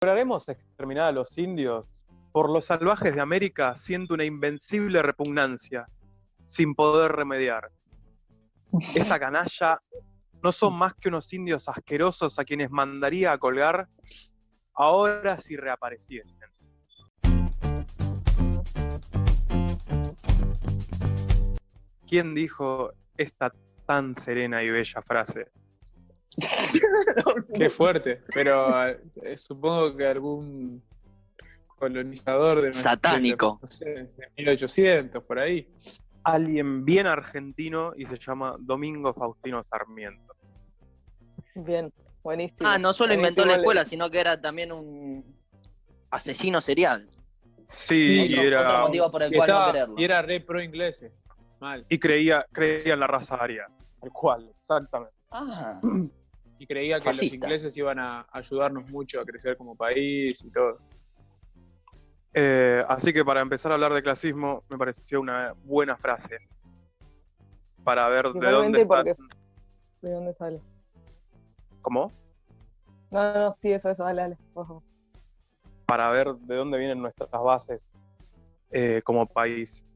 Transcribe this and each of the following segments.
¿Lograremos exterminar a los indios? Por los salvajes de América siento una invencible repugnancia, sin poder remediar. Esa canalla no son más que unos indios asquerosos a quienes mandaría a colgar, ahora si reapareciesen. ¿Quién dijo esta tan serena y bella frase? Qué fuerte, pero supongo que algún colonizador de satánico. No sé, de 1800, por ahí. Alguien bien argentino y se llama Domingo Faustino Sarmiento. Bien, buenísimo. No solo inventó Buenísimo, la escuela, sino que era también un asesino serial. Sí, Otro motivo por el cual no quererlo. Y era re pro ingleses. Mal. Y creía en la raza aria. Tal cual, exactamente. Y creía que fascista. los ingleses iban a ayudarnos mucho a crecer como país y todo. Así que para empezar a hablar de clasismo, me pareció una buena frase. Para ver de dónde está. ¿De dónde sale? ¿Cómo? No, sí, eso, dale, ojo. Para ver de dónde vienen nuestras bases como país.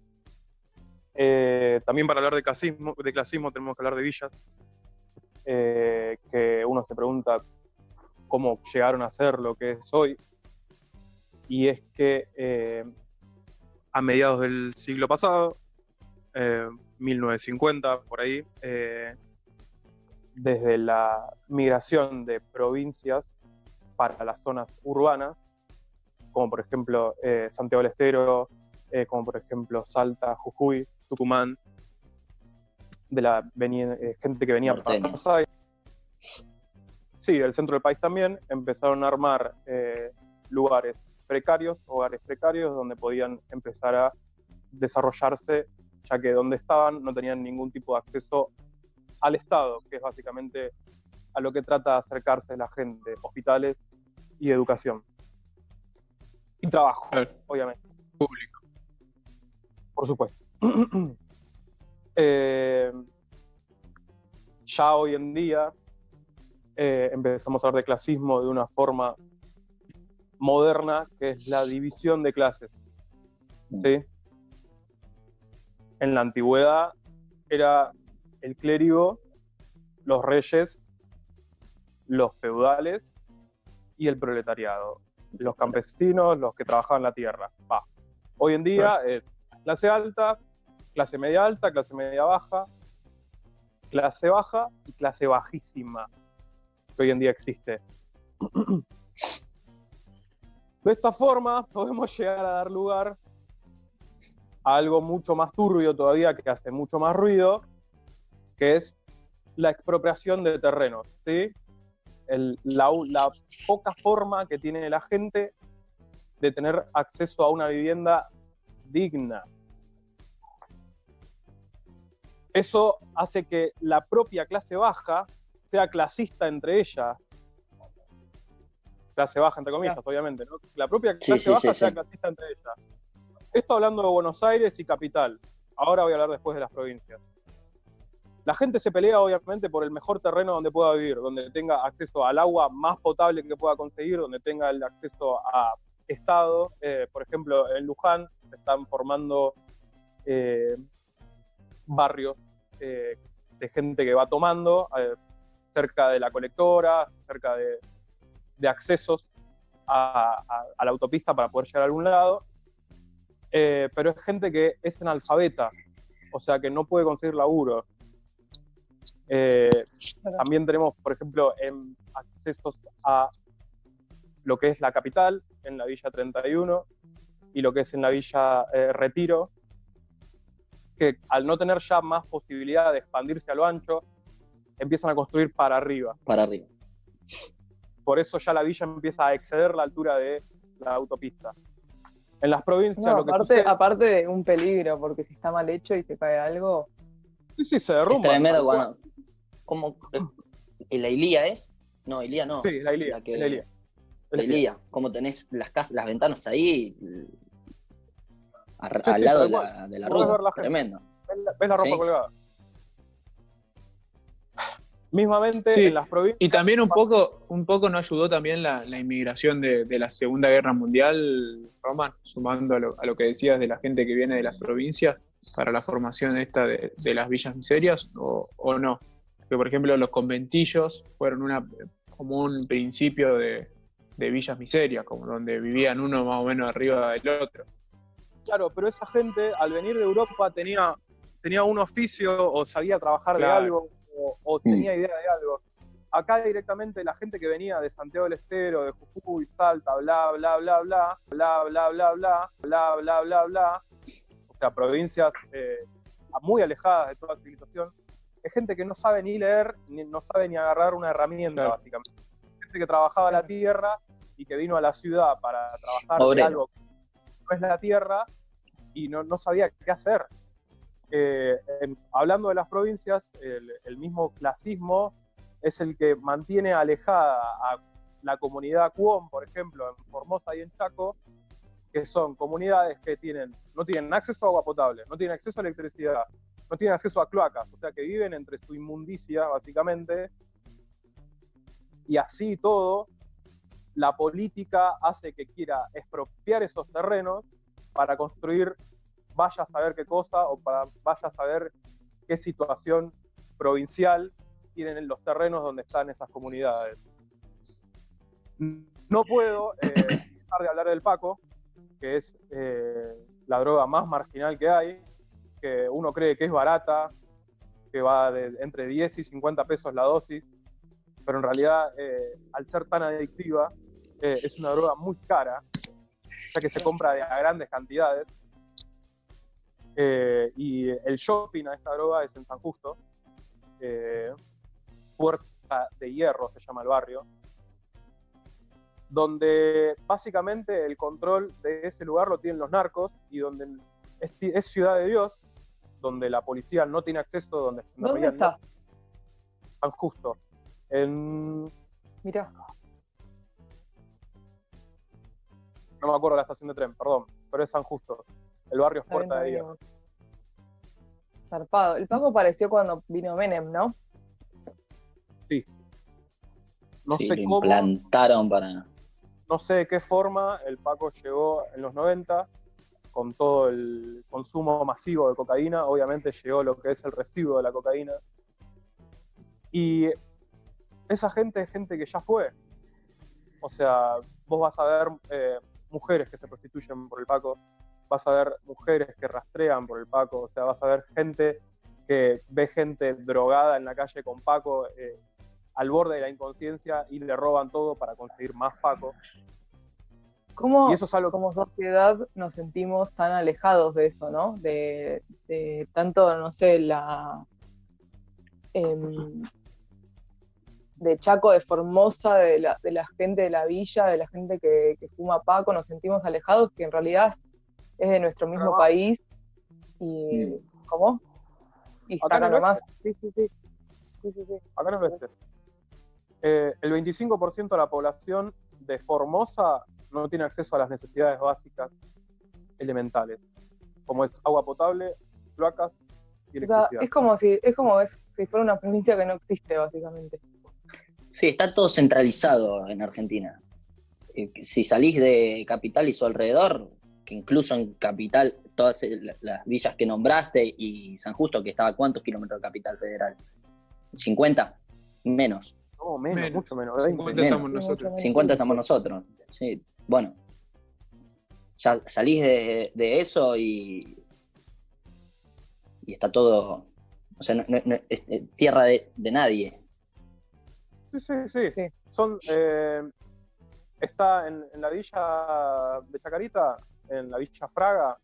También para hablar de clasismo tenemos que hablar de villas, que uno se pregunta cómo llegaron a ser lo que es hoy, y es que a mediados del siglo pasado, 1950, por ahí, desde la migración de provincias para las zonas urbanas, como por ejemplo Santiago del Estero, como por ejemplo Salta, Jujuy, Tucumán, de la gente que venía para Buenos Aires. Sí, del centro del país también, empezaron a armar hogares precarios, donde podían empezar a desarrollarse, ya que donde estaban no tenían ningún tipo de acceso al Estado, que es básicamente a lo que trata de acercarse la gente, hospitales y educación. Y trabajo, obviamente. Público. Por supuesto. Ya hoy en día empezamos a hablar de clasismo de una forma moderna, que es la división de clases. ¿Sí? En la antigüedad era el clérigo, los reyes, los feudales y el proletariado. Los campesinos, los que trabajaban la tierra. Hoy en día es clase alta, clase media alta, clase media baja, clase baja y clase bajísima, que hoy en día existe. De esta forma podemos llegar a dar lugar a algo mucho más turbio todavía, que hace mucho más ruido, que es la expropiación de terrenos, ¿sí? La poca forma que tiene la gente de tener acceso a una vivienda digna. Eso hace que la propia clase baja sea clasista entre ella. Clase baja, entre comillas, obviamente, ¿no? La propia clase baja sea clasista entre ella. Esto hablando de Buenos Aires y capital. Ahora voy a hablar después de las provincias. La gente se pelea, obviamente, por el mejor terreno donde pueda vivir, donde tenga acceso al agua más potable que pueda conseguir, donde tenga el acceso a Estado. Por ejemplo, en Luján se están formando barrios de gente que va tomando cerca de la colectora, cerca de accesos a la autopista para poder llegar a algún lado, pero es gente que es analfabeta, o sea que no puede conseguir laburo. También tenemos, por ejemplo, accesos a lo que es la capital, en la Villa 31, y lo que es en la Villa Retiro, que al no tener ya más posibilidad de expandirse a lo ancho, empiezan a construir para arriba. Por eso ya la villa empieza a exceder la altura de la autopista. En las provincias lo que sucede... Aparte de un peligro, porque si está mal hecho y se cae algo... Sí, se derrumba. Es tremendo cuando... ¿Cómo? ¿La Ilía es? No, Ilía no. Sí, la Ilía. La Ilía. Como tenés las ventanas ahí, al lado de la ruta. Tremendo. ¿Ves la ropa colgada? Mismamente Sí, en las provincias. y también un poco no ayudó también la inmigración de la Segunda Guerra Mundial, Roman, sumando a lo que decías de la gente que viene de las provincias para la formación esta de las villas miserias, o no. Que por ejemplo los conventillos fueron como un principio de villas miserias, como donde vivían uno más o menos arriba del otro. Claro, pero esa gente al venir de Europa tenía un oficio o sabía trabajar de Claro. algo o tenía idea de algo. Acá directamente la gente que venía de Santiago del Estero, de Jujuy, Salta, bla, bla, bla, bla, bla, bla, bla, bla, bla, bla, bla, bla, o sea, provincias muy alejadas de toda civilización, es gente que no sabe ni leer, no sabe ni agarrar una herramienta, Claro. básicamente. Gente que trabajaba la tierra y que vino a la ciudad para trabajar de algo que no es la tierra y no sabía qué hacer. Hablando de las provincias, el mismo clasismo es el que mantiene alejada a la comunidad Cuom, por ejemplo, en Formosa y en Chaco, que son comunidades que no tienen acceso a agua potable, no tienen acceso a electricidad, no tienen acceso a cloacas, o sea que viven entre su inmundicia, básicamente, y así todo, la política hace que quiera expropiar esos terrenos para construir vaya a saber qué cosa o vaya a saber qué situación provincial tienen en los terrenos donde están esas comunidades. No puedo dejar de hablar del Paco, que es la droga más marginal que hay, que uno cree que es barata, que va entre 10 y 50 pesos la dosis, pero en realidad, al ser tan adictiva, es una droga muy cara, ya que se compra a grandes cantidades. Y el shopping a esta droga es en San Justo, Puerta de Hierro se llama el barrio, donde básicamente el control de ese lugar lo tienen los narcos y donde es Ciudad de Dios, donde la policía no tiene acceso, donde ¿Dónde está? San Justo. Mirá. No me acuerdo la estación de tren, perdón, pero es San Justo. El barrio es Puerta de Hierro. Zarpado. El Paco apareció cuando vino Menem, ¿no? Sí. No Sí, sé lo cómo, implantaron para... no sé de qué forma el Paco llegó en los 90 con todo el consumo masivo de cocaína. Obviamente llegó lo que es el residuo de la cocaína. Y esa gente es gente que ya fue. O sea, vos vas a ver mujeres que se prostituyen por el Paco, vas a ver mujeres que rastrean por el Paco, o sea, vas a ver gente que ve gente drogada en la calle con Paco al borde de la inconsciencia y le roban todo para conseguir más Paco. ¿Cómo, Y eso es algo como sociedad nos sentimos tan alejados de eso, ¿no? De tanto, no sé, de Chaco, de Formosa, de la gente de la villa, de la gente que fuma Paco, nos sentimos alejados, que en realidad es de nuestro mismo país. Y ¿cómo? Y está acá nomás. Sí. Acá en el oeste. El 25% de la población de Formosa no tiene acceso a las necesidades básicas elementales, como es agua potable, cloacas y electricidad. O sea, es como si fuera una provincia que no existe, básicamente. Sí, está todo centralizado en Argentina. Si salís de Capital y su alrededor, que incluso en Capital, todas las villas que nombraste y San Justo, que estaba a ¿cuántos kilómetros de Capital Federal? ¿50? Menos. No, menos, mucho menos. 50 estamos nosotros. 50 estamos nosotros. Sí, bueno. Ya salís de eso y está todo... O sea, no es tierra de nadie. Sí. Está en la villa de Chacarita, en la villa Fraga,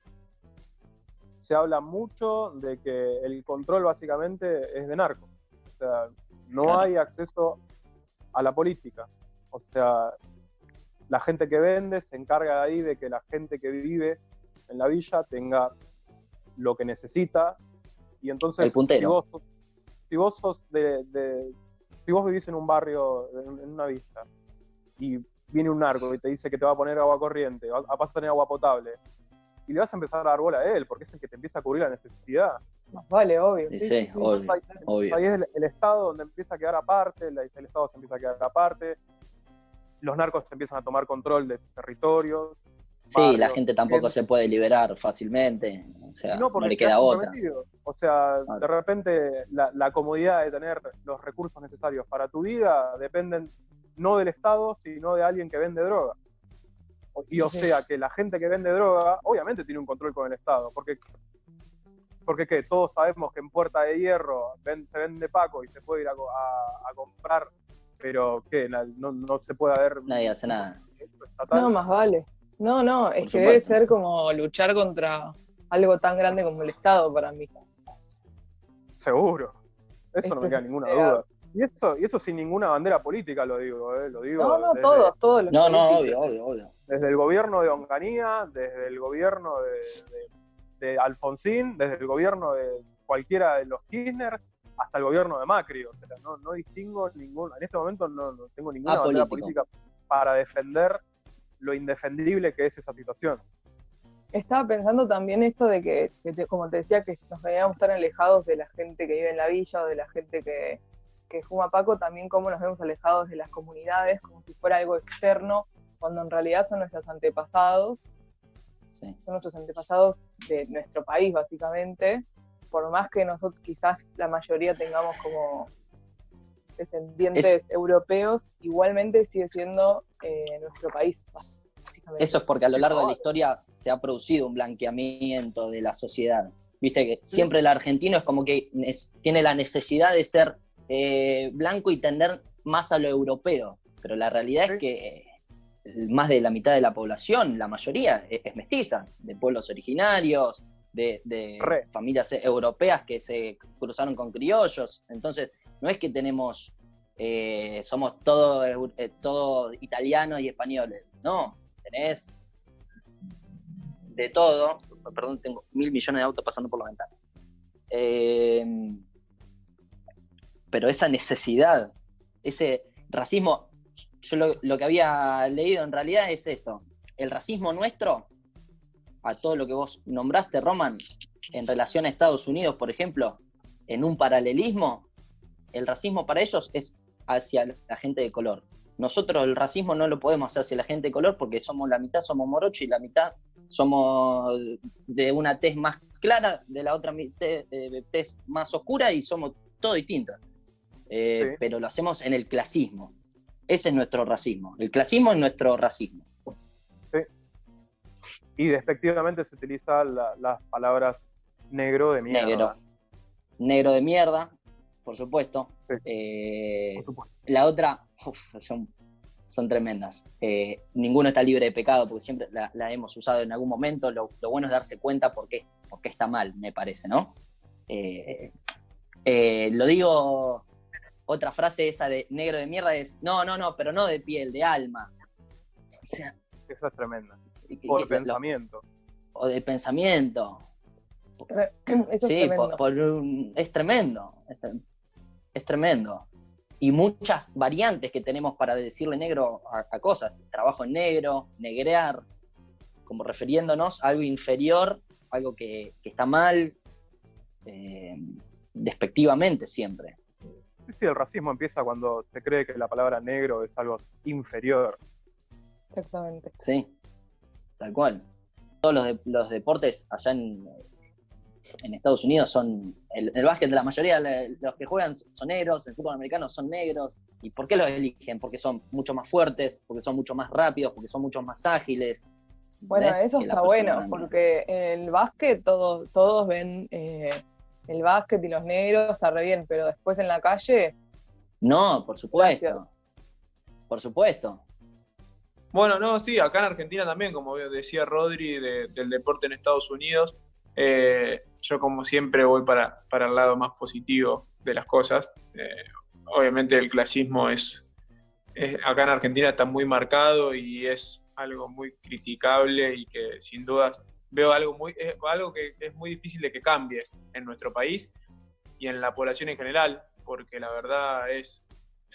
se habla mucho de que el control básicamente es de narcos. O sea, no Claro. hay acceso a la política. O sea, la gente que vende se encarga ahí de que la gente que vive en la villa tenga lo que necesita. Y entonces, El puntero. si vos vivís en un barrio, en una villa, y viene un narco y te dice que te va a poner agua corriente, vas a tener agua potable, y le vas a empezar a dar bola a él, porque es el que te empieza a cubrir la necesidad. Más vale, obvio. Sí, obvio. Ahí es el Estado donde empieza a quedar aparte, el Estado se empieza a quedar aparte, los narcos se empiezan a tomar control de territorios. Sí, barrios, la gente tampoco se puede liberar fácilmente, o sea, no le queda otra. O sea, de repente la comodidad de tener los recursos necesarios para tu vida dependen no del Estado, sino de alguien que vende droga. Y o sea, que la gente que vende droga, obviamente tiene un control con el Estado, porque ¿qué? Todos sabemos que en Puerta de Hierro se vende Paco y se puede ir a comprar, pero ¿qué? No se puede ver... Nadie hace nada. No, más vale. No, es que debe ser como luchar contra algo tan grande como el Estado para mí. Seguro. Eso no me queda ninguna duda. Y eso sin ninguna bandera política lo digo. No, todos los obvio. Desde el gobierno de Onganía, desde el gobierno de Alfonsín, desde el gobierno de cualquiera de los Kirchner, hasta el gobierno de Macri. O sea, no distingo ningún... En este momento no tengo ninguna bandera política para defender lo indefendible que es esa situación. Estaba pensando también esto de que como te decía, que nos veíamos tan alejados de la gente que vive en la villa o de la gente que fuma Paco, también cómo nos vemos alejados de las comunidades, como si fuera algo externo, cuando en realidad son nuestros antepasados, son nuestros antepasados de nuestro país, básicamente, por más que nosotros quizás la mayoría tengamos como descendientes europeos, igualmente sigue siendo nuestro país, básicamente. Eso es porque a lo largo de la historia se ha producido un blanqueamiento de la sociedad. Viste que siempre el argentino es como que tiene la necesidad de ser blanco y tender más a lo europeo, pero la realidad es que más de la mitad de la población, la mayoría, es mestiza, de pueblos originarios, de familias europeas que se cruzaron con criollos. Entonces, no es que tenemos, somos todo italianos y españoles, no, tenés de todo. Perdón, tengo 1.000 millones de autos pasando por la ventana. Pero esa necesidad, ese racismo, yo lo que había leído en realidad es esto: el racismo nuestro, a todo lo que vos nombraste, Roman, en relación a Estados Unidos, por ejemplo, en un paralelismo, el racismo para ellos es hacia la gente de color. Nosotros el racismo no lo podemos hacer hacia la gente de color porque somos la mitad somos morochos y la mitad somos de una tez más clara, de la otra tez más oscura, y somos todo distintos. Pero lo hacemos en el clasismo. Ese es nuestro racismo. El clasismo es nuestro racismo. Sí. Y despectivamente se utilizan las palabras negro de mierda. Negro de mierda, por supuesto. Sí. Por supuesto. La otra, son tremendas. Ninguno está libre de pecado, porque siempre la hemos usado en algún momento. Lo bueno es darse cuenta por qué está mal, me parece, ¿no? Lo digo, otra frase esa de negro de mierda es, no, pero no de piel, de alma. O sea, esa es tremenda. O de pensamiento. O de pensamiento. Eso sí, es tremendo. Es tremendo. Y muchas variantes que tenemos para decirle negro a cosas. Trabajo en negro, negrear, como refiriéndonos a algo inferior, algo que está mal, despectivamente siempre. Sí, el racismo empieza cuando se cree que la palabra negro es algo inferior. Exactamente. Sí, tal cual. Todos los deportes allá en Estados Unidos son... El básquet, la mayoría de los que juegan son negros, el fútbol americano son negros. ¿Y por qué los eligen? Porque son mucho más fuertes, porque son mucho más rápidos, porque son mucho más ágiles. Bueno, eso está bueno, porque en el básquet todos ven el básquet y los negros, está re bien, pero después en la calle... No, por supuesto. Gracias. Por supuesto. Bueno, no, sí, acá en Argentina también, como decía Rodri, del deporte en Estados Unidos, yo como siempre voy para el lado más positivo de las cosas. Obviamente el clasismo acá en Argentina está muy marcado y es algo muy criticable y que sin dudas veo algo que es muy difícil de que cambie en nuestro país y en la población en general, porque la verdad es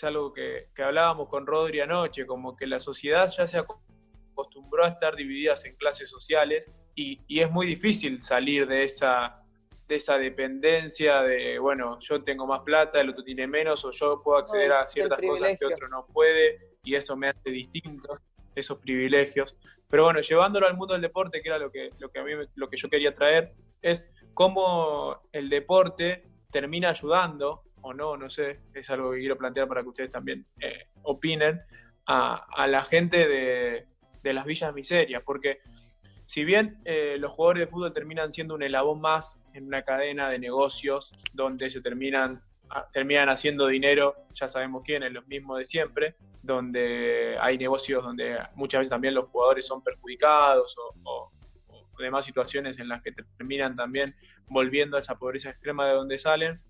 algo que hablábamos con Rodri anoche, como que la sociedad ya se acostumbró a estar divididas en clases sociales y es muy difícil salir de esa dependencia de, bueno, yo tengo más plata, el otro tiene menos, o yo puedo acceder a ciertas cosas que otro no puede, y eso me hace distinto, esos privilegios. Pero bueno, llevándolo al mundo del deporte, que era lo que yo quería traer, es cómo el deporte termina ayudando, o no sé, es algo que quiero plantear para que ustedes también opinen, a la gente de las villas miserias, porque si bien los jugadores de fútbol terminan siendo un eslabón más en una cadena de negocios donde se terminan haciendo dinero, ya sabemos quiénes, los mismos de siempre, donde hay negocios donde muchas veces también los jugadores son perjudicados o demás situaciones en las que terminan también volviendo a esa pobreza extrema de donde salen.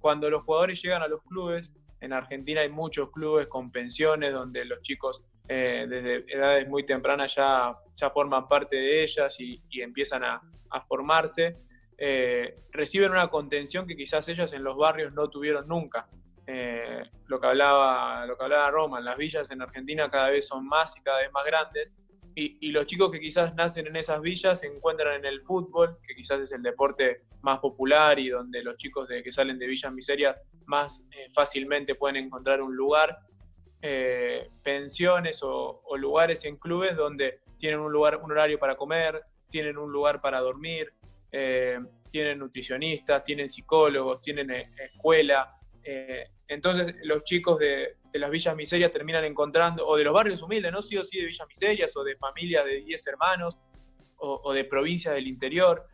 Cuando los jugadores llegan a los clubes, en Argentina hay muchos clubes con pensiones donde los chicos desde edades muy tempranas ya forman parte de ellas y empiezan a formarse, reciben una contención que quizás ellas en los barrios no tuvieron nunca. Lo que hablaba Roman, las villas en Argentina cada vez son más y cada vez más grandes, y los chicos que quizás nacen en esas villas se encuentran en el fútbol, que quizás es el deporte más popular y donde los chicos que salen de villas miserias más fácilmente pueden encontrar un lugar. Pensiones o lugares en clubes donde tienen un horario para comer, tienen un lugar para dormir, tienen nutricionistas, tienen psicólogos, tienen escuela. Entonces los chicos de las villas miserias terminan encontrando, o de los barrios humildes, no sí o sí de villas miserias, o de familias de 10 hermanos, o de provincias del interior,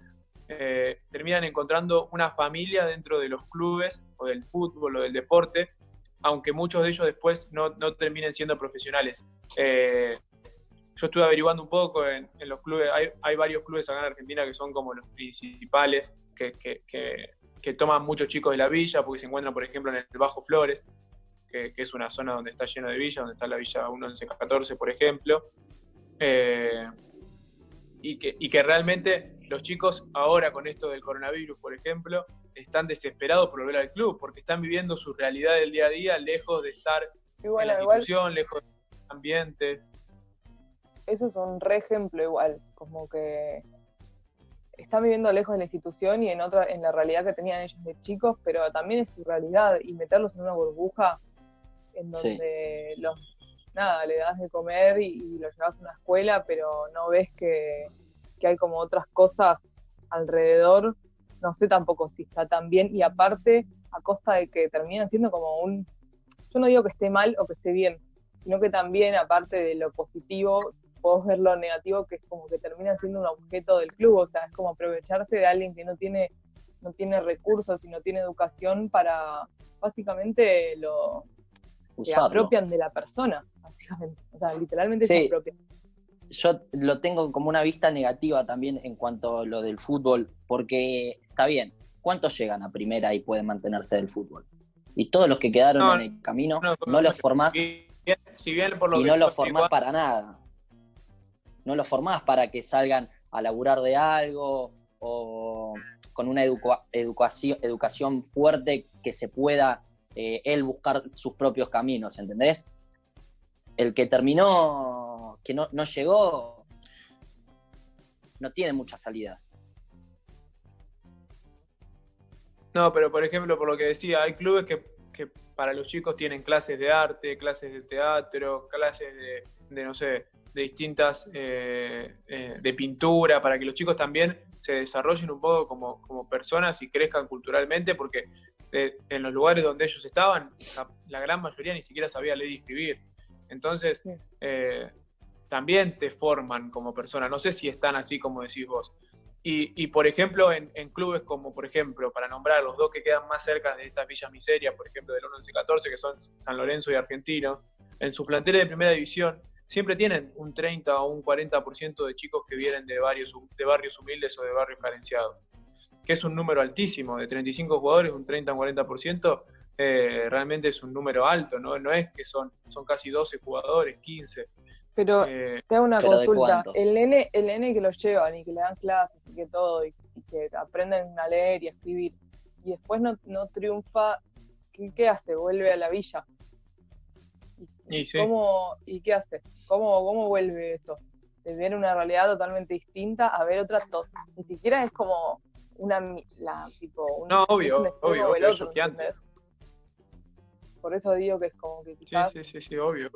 terminan encontrando una familia dentro de los clubes, o del fútbol, o del deporte, aunque muchos de ellos después no terminen siendo profesionales. Yo estuve averiguando un poco en los clubes, hay varios clubes acá en Argentina que son como los principales, que toman muchos chicos de la villa, porque se encuentran, por ejemplo, en el Bajo Flores, que es una zona donde está lleno de villas, donde está la Villa 1114, por ejemplo, y que realmente los chicos ahora con esto del coronavirus, por ejemplo, están desesperados por volver al club, porque están viviendo su realidad del día a día lejos de estar en la institución, lejos del ambiente. Eso es un re ejemplo igual, como que están viviendo lejos de la institución y en la realidad que tenían ellos de chicos, pero también es su realidad, y meterlos en una burbuja en donde le das de comer y los llevas a una escuela, pero no ves que hay como otras cosas alrededor. No sé tampoco si está tan bien, y aparte a costa de que terminan siendo como yo no digo que esté mal o que esté bien, sino que también, aparte de lo positivo, podés ver lo negativo, que es como que termina siendo un objeto del club. O sea, es como aprovecharse de alguien que no tiene recursos y no tiene educación para, básicamente, se apropian de la persona, básicamente. O sea, literalmente se apropian. Yo lo tengo como una vista negativa también en cuanto a lo del fútbol, porque está bien, ¿cuántos llegan a primera y pueden mantenerse del fútbol? Y todos los que quedaron en el camino, no los formás, y no los formás para nada. No los formás para que salgan a laburar de algo, o con una educación fuerte, que se pueda él buscar sus propios caminos, ¿entendés? El que terminó, que no llegó, no tiene muchas salidas. No, pero por ejemplo, por lo que decía, hay clubes que para los chicos tienen clases de arte, clases de teatro, clases de no sé, de distintas, de pintura, para que los chicos también se desarrollen un poco como personas y crezcan culturalmente, porque en los lugares donde ellos estaban, la gran mayoría ni siquiera sabía leer y escribir. Entonces, también te forman como persona. No sé si están así como decís vos. Y por ejemplo, en clubes como, por ejemplo, para nombrar los dos que quedan más cerca de estas villas miserias, por ejemplo, del 1114, que son San Lorenzo y Argentino, en sus planteles de primera división, siempre tienen un 30 o un 40% de chicos que vienen de barrios humildes o de barrios carenciados, que es un número altísimo. De 35 jugadores, un 30 o un 40%, realmente es un número alto, ¿no? No es que son casi 12 jugadores, 15. Pero te hago una consulta. El nene que los llevan y que le dan clases y que todo, y que aprenden a leer y a escribir, y después no triunfa, ¿qué hace? ¿Vuelve a la villa? ¿Y qué hace? ¿Cómo vuelve eso? de ver una realidad totalmente distinta a ver otra, ni siquiera es como tipo, No, es obvio, un extremo obvio, o el es otro, choqueante. ¿entendés? Por eso digo que es como que quizás... Sí, obvio.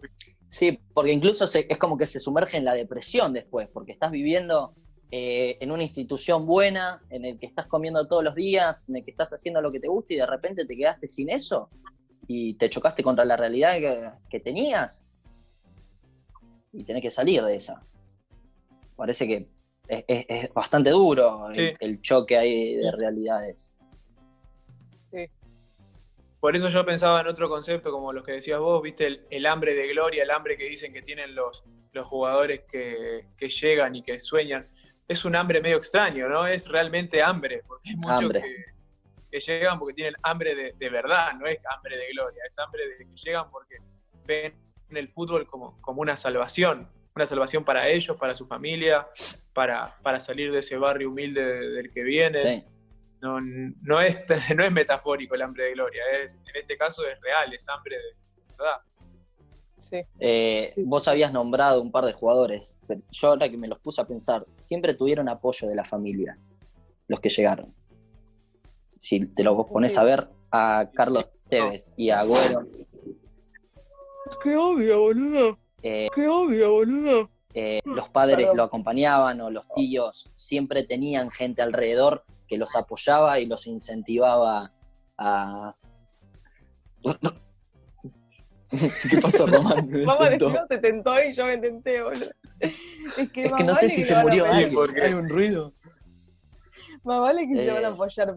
Sí, porque incluso es como que se sumerge en la depresión después, porque estás viviendo en una institución buena, en el que estás comiendo todos los días, en el que estás haciendo lo que te gusta y de repente te quedaste sin eso y te chocaste contra la realidad que tenías y tenés que salir de esa. Parece que es bastante duro el choque ahí de realidades. Sí. Por eso yo pensaba en otro concepto, como los que decías vos, viste, el hambre de gloria, el hambre que dicen que tienen los jugadores que llegan y que sueñan. Es un hambre medio extraño, ¿no? Es realmente hambre, porque hay muchos que llegan porque tienen hambre de verdad, no es hambre de gloria, es hambre de que llegan porque ven el fútbol como una salvación para ellos, para su familia, para salir de ese barrio humilde del que vienen. Sí. No es metafórico el hambre de gloria, en este caso es real, es hambre de verdad. Sí. Vos habías nombrado un par de jugadores, pero yo ahora que me los puse a pensar, siempre tuvieron apoyo de la familia, los que llegaron. Si te los pones a ver, a Carlos Tevez y a Agüero. ¡Qué obvio, boludo! Los padres lo acompañaban o los tíos siempre tenían gente alrededor que los apoyaba y los incentivaba a... ¿Qué pasó, Román? Mamá decía, te tentó y yo me tenté, boludo. Es que no sé si se murió alguien, porque hay un ruido. Más vale que se van a apoyar,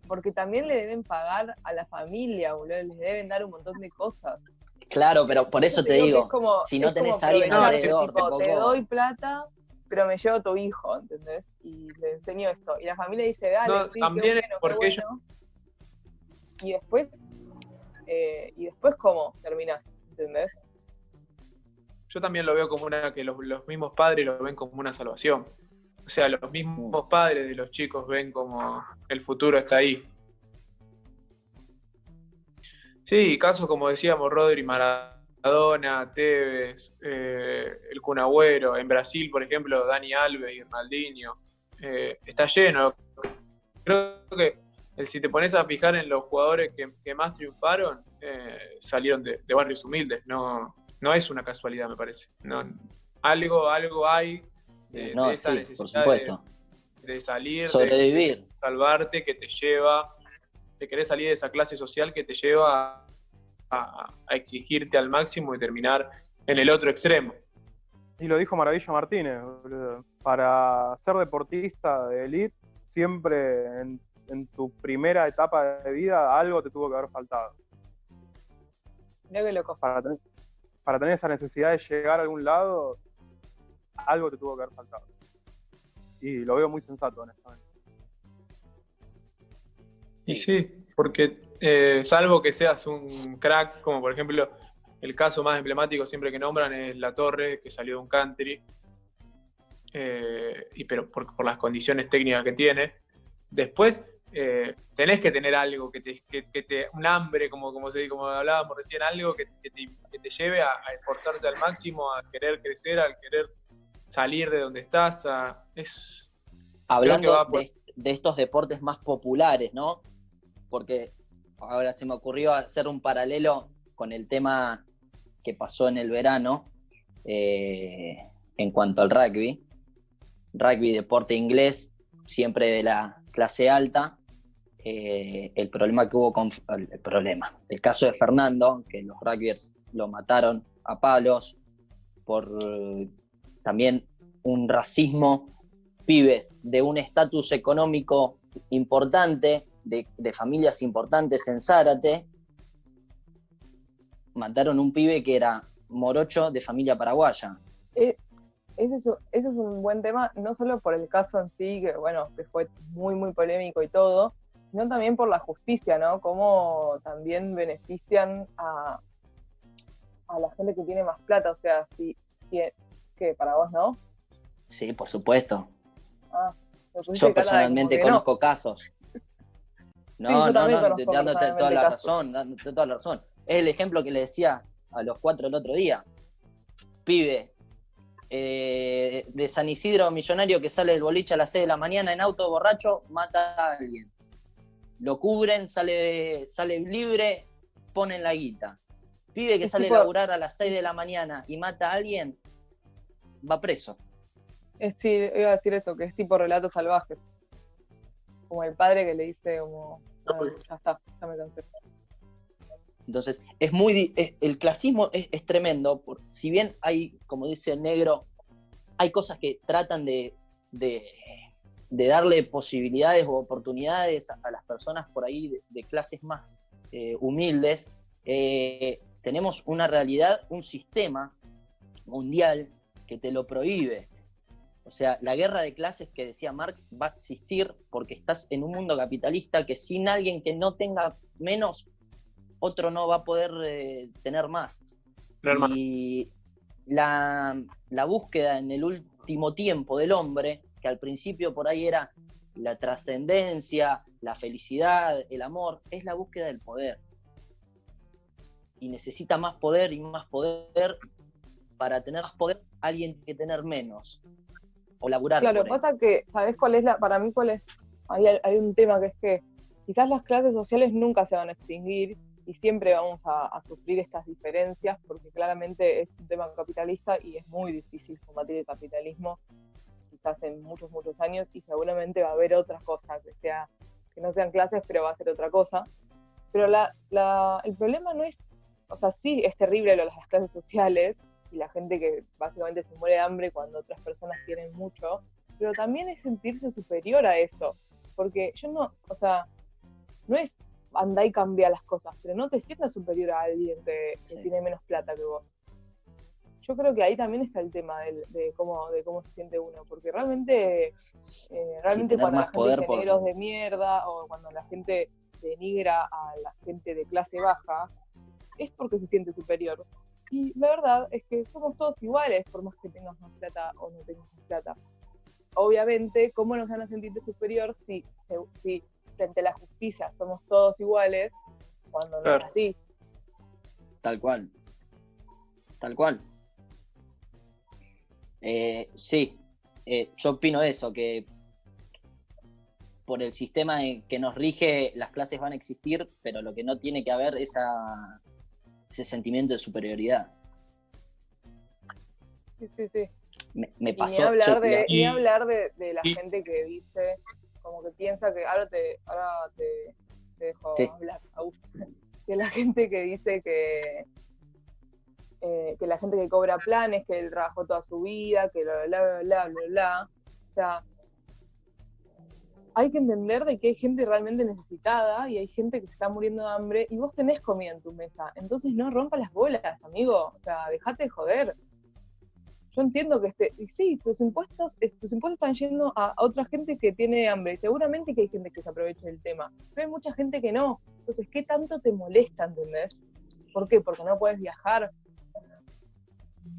porque también le deben pagar a la familia, boludo, les deben dar un montón de cosas. Claro, pero por eso te digo, si no tenés a alguien alrededor, tipo, te doy plata, pero me llevo a tu hijo, ¿entendés? Y le enseño esto. Y la familia dice, dale, no, sí, también qué bueno, porque qué bueno. Y después ¿cómo terminás? ¿Entendés? Yo también lo veo como que los mismos padres lo ven como una salvación. O sea, los mismos padres de los chicos ven como el futuro está ahí. Sí, casos como decíamos, Rodri, Maradona, Tevez, el Kun Agüero, en Brasil, por ejemplo, Dani Alves y Ronaldinho. Está lleno. Creo que si te pones a fijar en los jugadores que más triunfaron, salieron de barrios humildes. No es una casualidad, me parece. Algo hay de esa necesidad de salir, sobrevivir, de salvarte, que te lleva, de querer salir de esa clase social que te lleva a exigirte al máximo y terminar en el otro extremo. Y lo dijo Maravilla Martínez, boludo. Para ser deportista de élite, siempre en tu primera etapa de vida algo te tuvo que haber faltado. Mirá qué loco. Para tener esa necesidad de llegar a algún lado, algo te tuvo que haber faltado. Y lo veo muy sensato, honestamente. Y sí, porque salvo que seas un crack, como por ejemplo el caso más emblemático siempre que nombran es La Torre, que salió de un country, pero por las condiciones técnicas que tiene. Después tenés que tener algo un hambre, como hablábamos recién, algo que te lleve a esforzarse al máximo, a querer crecer, a querer salir de donde estás. Hablando de estos deportes más populares, ¿no? Porque ahora se me ocurrió hacer un paralelo con el tema que pasó en el verano en cuanto al rugby, deporte inglés, siempre de la clase alta. El problema que hubo el caso de Fernando, que los rugbyers lo mataron a palos por también un racismo, pibes de un estatus económico importante, de familias importantes en Zárate, mataron un pibe que era morocho de familia paraguaya. Eso es un buen tema, no solo por el caso en sí, que bueno, que fue muy, muy polémico y todo, sino también por la justicia, ¿no? Cómo también benefician a la gente que tiene más plata, o sea, que para vos, ¿no? Sí, por supuesto. Yo personalmente conozco casos. Dándote toda la razón. Es el ejemplo que le decía a los 4 el otro día. Pibe, de San Isidro millonario que sale del boliche a las 6 de la mañana en auto borracho, mata a alguien. Lo cubren, sale libre, ponen la guita. Pibe que sale a laburar a las 6 de la mañana y mata a alguien, va preso. Sí, iba a decir eso, que es tipo relatos salvajes. Como el padre que le dice como, ya está, ya me cansé. Entonces, el clasismo es tremendo. Si bien hay, como dice el negro, hay cosas que tratan de darle posibilidades o oportunidades a las personas por ahí de clases más humildes, tenemos una realidad, un sistema mundial que te lo prohíbe. O sea, la guerra de clases que decía Marx va a existir porque estás en un mundo capitalista que sin alguien que no tenga menos, otro no va a poder tener más. Y la búsqueda en el último tiempo del hombre, que al principio por ahí era la trascendencia, la felicidad, el amor, es la búsqueda del poder. Y necesita más poder y más poder. Para tener más poder, alguien tiene que tener menos. O laburar. Claro, pasa que, ¿sabés cuál es para mí cuál es? Hay un tema que es que quizás las clases sociales nunca se van a extinguir y siempre vamos a sufrir estas diferencias porque claramente es un tema capitalista y es muy difícil combatir el capitalismo quizás en muchos años y seguramente va a haber otra cosa que no sean clases, pero va a ser otra cosa. Pero el problema no es, o sea, sí es terrible lo de las clases sociales y la gente que básicamente se muere de hambre cuando otras personas tienen mucho, pero también es sentirse superior a eso, porque yo no es andá y cambia las cosas, pero no te sientas superior a alguien que tiene menos plata que vos. Yo creo que ahí también está el tema de cómo se siente uno, porque realmente cuando la gente dice negros de mierda o cuando la gente denigra a la gente de clase baja, es porque se siente superior. Y la verdad es que somos todos iguales, por más que tengas más plata o no tengas más plata. Obviamente, ¿cómo nos van a sentirte superior si frente a la justicia somos todos iguales cuando no es así? Tal cual. Sí, yo opino eso, que por el sistema que nos rige las clases van a existir, pero lo que no tiene que haber es ese sentimiento de superioridad. Sí. Me pasó. Ni hablar de la gente que dice, como que piensa que ahora te dejo hablar, Augusto. Que la gente que dice que la gente que cobra planes, que él trabajó toda su vida, que bla. O sea, hay que entender de que hay gente realmente necesitada y hay gente que se está muriendo de hambre y vos tenés comida en tu mesa. Entonces no rompas las bolas, amigo. O sea, dejate de joder. Yo entiendo que y sí, tus impuestos están yendo a otra gente que tiene hambre. Seguramente que hay gente que se aprovecha del tema, pero hay mucha gente que no. Entonces, ¿qué tanto te molesta, entendés? ¿Por qué? Porque no puedes viajar.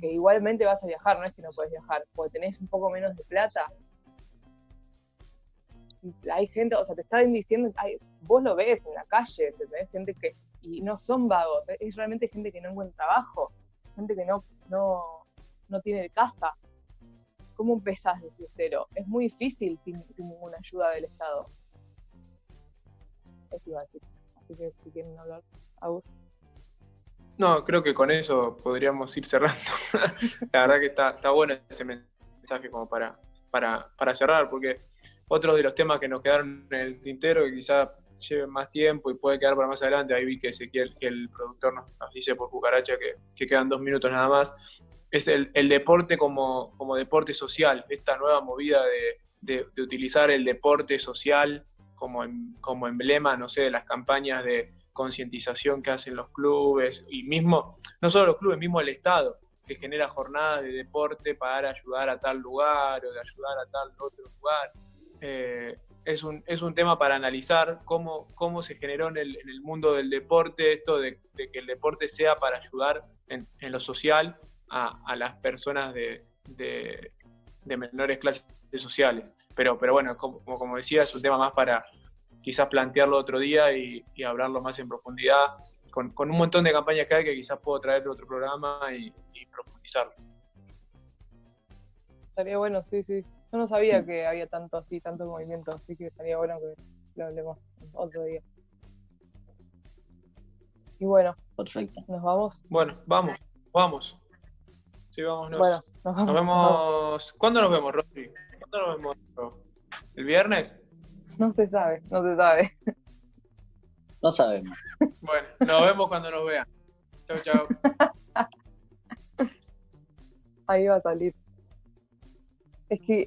Que igualmente vas a viajar, no es que no puedes viajar, porque tenés un poco menos de plata. Y hay gente, o sea, te están diciendo, vos lo ves en la calle, tenés gente y no son vagos, es realmente gente que no encuentra trabajo, gente que no tiene casa. ¿Cómo empezás desde cero? Es muy difícil sin ninguna ayuda del Estado. Eso iba a decir. Así que si quieren hablar, Agus. No, creo que con eso podríamos ir cerrando. La verdad que está bueno ese mensaje como para cerrar, porque otro de los temas que nos quedaron en el tintero, que quizá lleven más tiempo y puede quedar para más adelante, ahí vi que Ezequiel, que el productor nos dice por cucaracha que quedan 2 minutos nada más, es el deporte como deporte social, esta nueva movida de utilizar el deporte social como emblema, no sé, de las campañas de concientización que hacen los clubes, y mismo, no solo los clubes, mismo el Estado, que genera jornadas de deporte para ayudar a tal lugar o de ayudar a tal otro lugar. Es un tema para analizar cómo se generó en el mundo del deporte esto de que el deporte sea para ayudar en lo social a las personas de menores clases sociales. Pero bueno, como decía, es un tema más para quizás plantearlo otro día y hablarlo más en profundidad, con un montón de campañas que hay que quizás puedo traer de otro programa y profundizarlo. Estaría bueno, sí, sí. Yo no sabía que había tanto movimiento, así que estaría bueno que lo hablemos otro día. Y bueno, Perfecto. nos vamos. Bueno, vamos. Sí, vámonos. Bueno, nos vamos. Nos vemos. ¿Cuándo nos vemos, Rodri? ¿Cuándo nos vemos? ¿El viernes? No se sabe. No sabemos. Bueno, nos vemos cuando nos vean. Chau, chau. Ahí va a salir. Es que